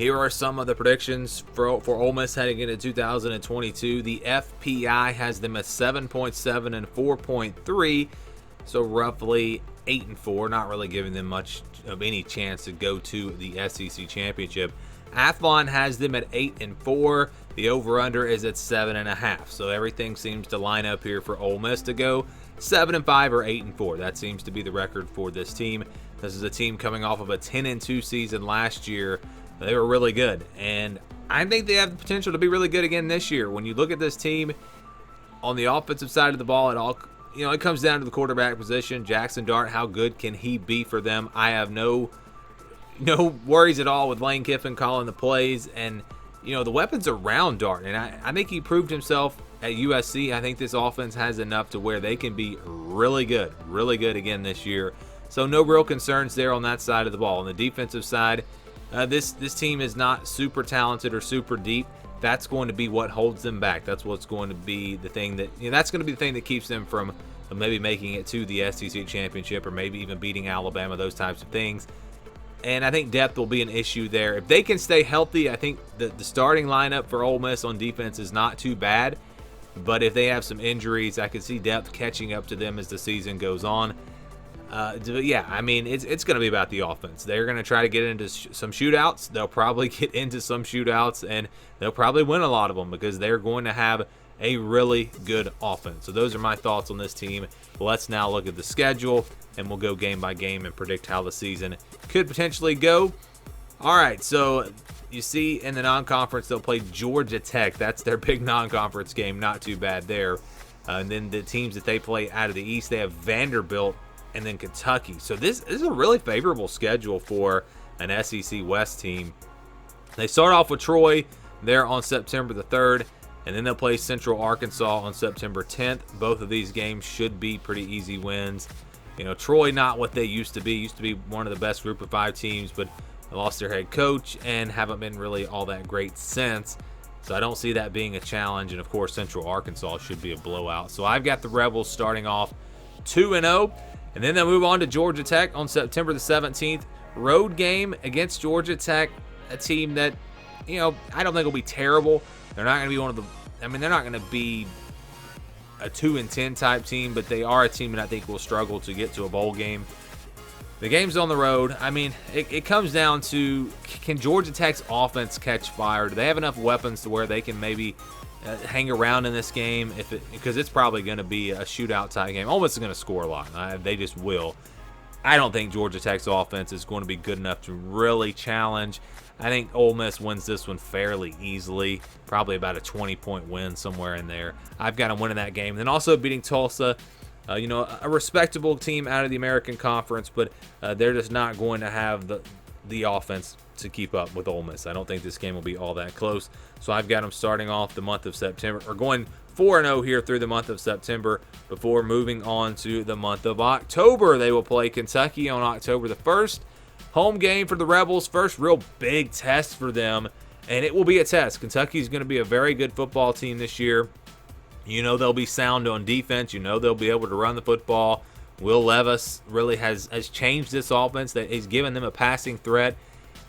Here are some of the predictions for Ole Miss heading into 2022. The FPI has them at 7.7 and 4.3, so roughly 8 and 4, not really giving them much of any chance to go to the SEC championship. Athlon has them at 8 and 4. The over/under is at 7.5. So everything seems to line up here for Ole Miss to go 7 and 5 or 8 and 4. That seems to be the record for this team. This is a team coming off of a 10 and 2 season last year. They were really good, and I think they have the potential to be really good again this year. When you look at this team on the offensive side of the ball, it comes down to the quarterback position. Jackson Dart, how good can he be for them? I have no worries at all with Lane Kiffin calling the plays, and the weapons around Dart, and I think he proved himself at USC. I think this offense has enough to where they can be really good again this year. So no real concerns there on that side of the ball. On the defensive side, this team is not super talented or super deep. That's going to be what holds them back. That's what's going to be the thing that's going to be the thing that keeps them from maybe making it to the SEC championship or maybe even beating Alabama, those types of things. And I think depth will be an issue there. If they can stay healthy, I think the starting lineup for Ole Miss on defense is not too bad. But if they have some injuries, I could see depth catching up to them as the season goes on. It's going to be about the offense. They're going to try to get into some shootouts. They'll probably get into some shootouts, and they'll probably win a lot of them because they're going to have a really good offense. So those are my thoughts on this team. Let's now look at the schedule, and we'll go game by game and predict how the season could potentially go. All right, so you see in the non-conference, they'll play Georgia Tech. That's their big non-conference game. Not too bad there. And then the teams that they play out of the East, they have Vanderbilt and then Kentucky. So this is a really favorable schedule for an SEC West team. They start off with Troy there on September the 3rd, and then they'll play Central Arkansas on September 10th. Both of these games should be pretty easy wins. Troy, not what they used to be. Used to be one of the best Group of 5 teams, but they lost their head coach and haven't been really all that great since. So I don't see that being a challenge. And, of course, Central Arkansas should be a blowout. So I've got the Rebels starting off 2-0. And then they'll move on to Georgia Tech on September the 17th. Road game against Georgia Tech, a team that, I don't think will be terrible. They're not going to be they're not going to be a 2-10 type team, but they are a team that I think will struggle to get to a bowl game. The game's on the road. It comes down to, can Georgia Tech's offense catch fire? Do they have enough weapons to where they can maybe hang around in this game? Because it's probably going to be a shootout type game. Ole Miss is going to score a lot. They just will. I don't think Georgia Tech's offense is going to be good enough to really challenge. I think Ole Miss wins this one fairly easily, probably about a 20-point win somewhere in there. I've got them winning that game. Then also beating Tulsa, a respectable team out of the American Conference, but they're just not going to have the offense to keep up with Ole Miss. I don't think this game will be all that close. So I've got them starting off the month of September, or going 4-0 here through the month of September before moving on to the month of October. They will play Kentucky on October the 1st. Home game for the Rebels, first real big test for them, and it will be a test. Kentucky is going to be a very good football team this year. They'll be sound on defense. They'll be able to run the football. Will Levis really has changed this offense. That he's given them a passing threat,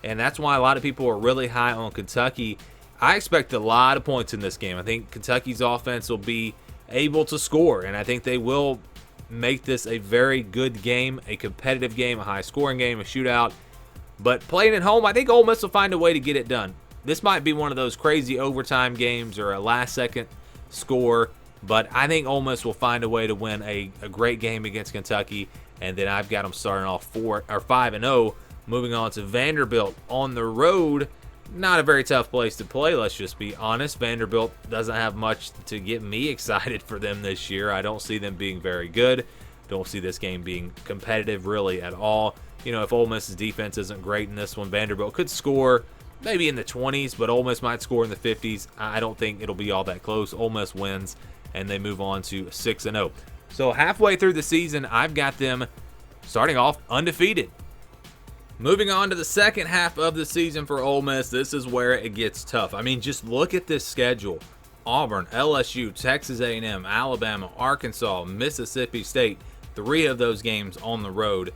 and that's why a lot of people are really high on Kentucky. I expect a lot of points in this game. I think Kentucky's offense will be able to score, and I think they will make this a very good game, a competitive game, a high-scoring game, a shootout. But playing at home, I think Ole Miss will find a way to get it done. This might be one of those crazy overtime games or a last-second score, but I think Ole Miss will find a way to win a great game against Kentucky, and then I've got them starting off 5-0, moving on to Vanderbilt on the road. Not a very tough place to play, let's just be honest. Vanderbilt doesn't have much to get me excited for them this year. I don't see them being very good. Don't see this game being competitive really at all. If Ole Miss's defense isn't great in this one, Vanderbilt could score maybe in the 20s, but Ole Miss might score in the 50s. I don't think it'll be all that close. Ole Miss wins, and they move on to 6-0. So halfway through the season, I've got them starting off undefeated. Moving on to the second half of the season for Ole Miss, this is where it gets tough. Just look at this schedule. Auburn, LSU, Texas A&M, Alabama, Arkansas, Mississippi State, 3 of those games on the road.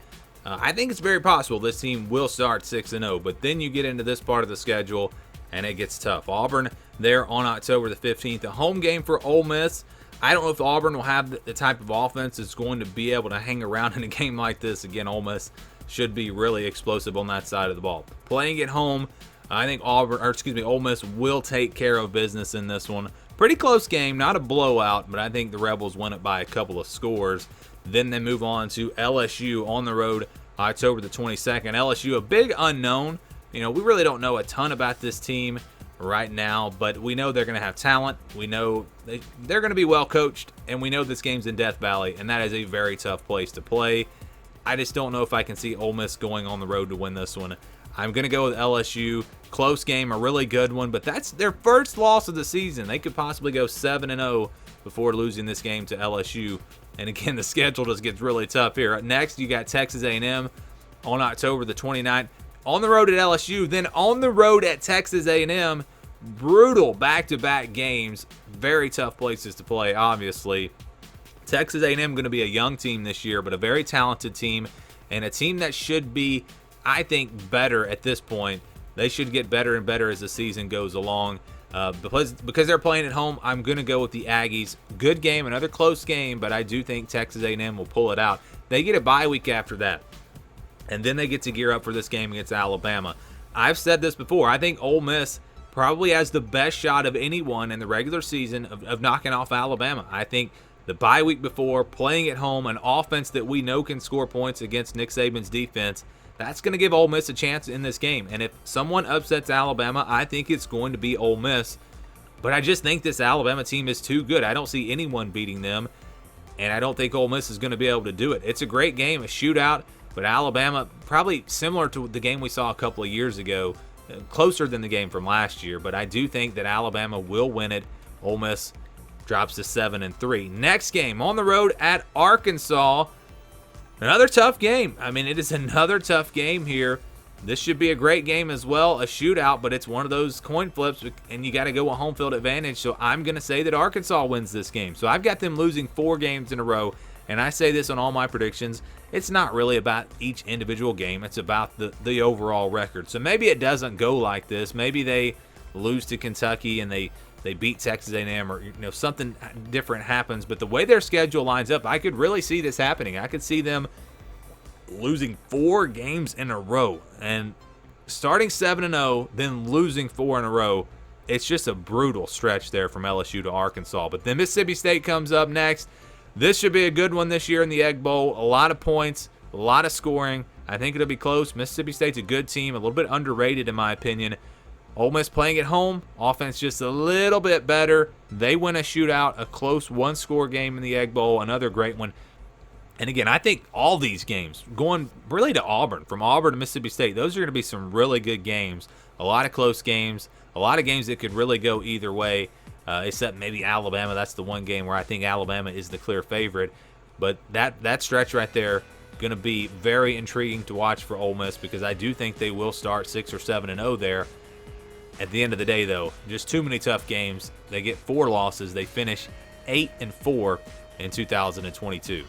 I think it's very possible this team will start 6-0, but then you get into this part of the schedule and it gets tough. Auburn there on October the 15th, a home game for Ole Miss. I don't know if Auburn will have the type of offense that's going to be able to hang around in a game like this. Again, Ole Miss should be really explosive on that side of the ball. Playing at home, I think Ole Miss will take care of business in this one. Pretty close game, not a blowout, but I think the Rebels win it by a couple of scores. Then they move on to LSU on the road October the 22nd. LSU, a big unknown. We really don't know a ton about this team right now, but we know they're going to have talent. We know they're going to be well coached, and we know this game's in Death Valley, and that is a very tough place to play. I just don't know if I can see Ole Miss going on the road to win this one. I'm going to go with LSU. Close game, a really good one, but that's their first loss of the season. They could possibly go 7-0 before losing this game to LSU. And again, the schedule just gets really tough here. Next, you got Texas A&M on October the 29th. On the road at LSU, then on the road at Texas A&M. Brutal back-to-back games. Very tough places to play, obviously. Texas A&M going to be a young team this year, but a very talented team, and a team that should be, I think, better at this point. They should get better and better as the season goes along. Because they're playing at home, I'm going to go with the Aggies. Good game, another close game, but I do think Texas A&M will pull it out. They get a bye week after that, and then they get to gear up for this game against Alabama. I've said this before. I think Ole Miss probably has the best shot of anyone in the regular season of knocking off Alabama. I think the bye week before, playing at home, an offense that we know can score points against Nick Saban's defense, that's going to give Ole Miss a chance in this game. And if someone upsets Alabama, I think it's going to be Ole Miss. But I just think this Alabama team is too good. I don't see anyone beating them, and I don't think Ole Miss is going to be able to do it. It's a great game, a shootout, but Alabama, probably similar to the game we saw a couple of years ago, closer than the game from last year. But I do think that Alabama will win it. Ole Miss drops to 7-3. Next game on the road at Arkansas. Another tough game. I mean, it is another tough game here. This should be a great game as well, a shootout, but it's one of those coin flips, and you got to go a home field advantage. So I'm going to say that Arkansas wins this game. So I've got them losing 4 games in a row, and I say this on all my predictions. It's not really about each individual game. It's about the overall record. So maybe it doesn't go like this. Maybe they lose to Kentucky and they beat Texas A&M, or something different happens. But the way their schedule lines up, I could really see this happening. I could see them losing 4 games in a row and starting 7-0, then losing 4 in a row. It's just a brutal stretch there from LSU to Arkansas. But then Mississippi State comes up next. This should be a good one this year in the Egg Bowl. A lot of points, a lot of scoring. I think it'll be close. Mississippi State's a good team, a little bit underrated in my opinion. Ole Miss playing at home, offense just a little bit better. They win a shootout, a close one-score game in the Egg Bowl, another great one. And again, I think all these games, going really to Auburn, from Auburn to Mississippi State, those are going to be some really good games. A lot of close games, a lot of games that could really go either way, except maybe Alabama. That's the one game where I think Alabama is the clear favorite. But that stretch right there, going to be very intriguing to watch for Ole Miss, because I do think they will start 6 or 7-0 there. At the end of the day, though, just too many tough games. They get 4 losses. They finish 8-4 in 2022.